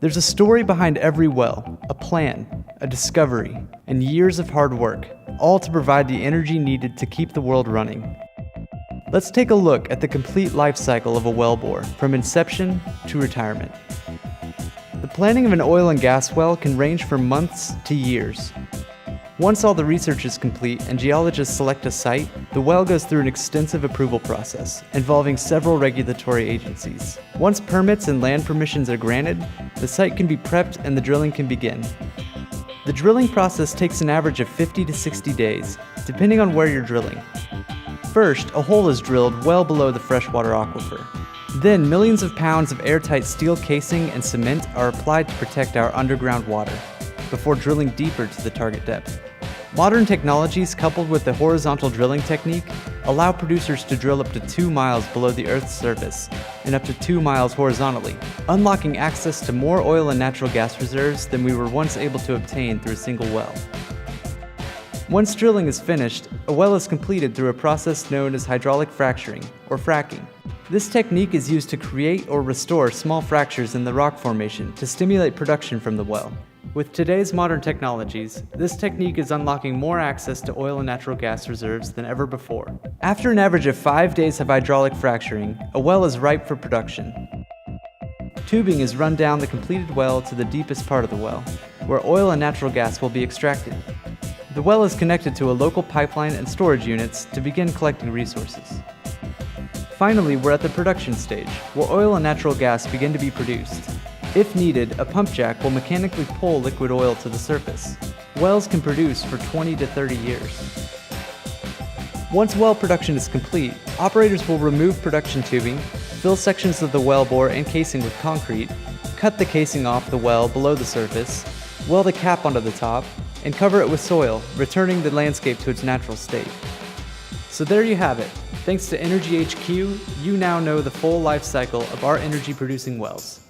There's a story behind every well, a plan, a discovery, and years of hard work, all to provide the energy needed to keep the world running. Let's take a look at the complete life cycle of a wellbore, from inception to retirement. The planning of an oil and gas well can range from months to years. Once all the research is complete and geologists select a site, the well goes through an extensive approval process involving several regulatory agencies. Once permits and land permissions are granted, the site can be prepped and the drilling can begin. The drilling process takes an average of 50 to 60 days, depending on where you're drilling. First, a hole is drilled well below the freshwater aquifer. Then, millions of pounds of airtight steel casing and cement are applied to protect our underground water, before drilling deeper to the target depth. Modern technologies coupled with the horizontal drilling technique allow producers to drill up to 2 miles below the Earth's surface and up to 2 miles horizontally, unlocking access to more oil and natural gas reserves than we were once able to obtain through a single well. Once drilling is finished, a well is completed through a process known as hydraulic fracturing, or fracking. This technique is used to create or restore small fractures in the rock formation to stimulate production from the well. With today's modern technologies, this technique is unlocking more access to oil and natural gas reserves than ever before. After an average of 5 days of hydraulic fracturing, a well is ripe for production. Tubing is run down the completed well to the deepest part of the well, where oil and natural gas will be extracted. The well is connected to a local pipeline and storage units to begin collecting resources. Finally, we're at the production stage, where oil and natural gas begin to be produced. If needed, a pump jack will mechanically pull liquid oil to the surface. Wells can produce for 20 to 30 years. Once well production is complete, operators will remove production tubing, fill sections of the wellbore and casing with concrete, cut the casing off the well below the surface, weld a cap onto the top, and cover it with soil, returning the landscape to its natural state. So there you have it. Thanks to EnergyHQ, you now know the full life cycle of our energy-producing wells.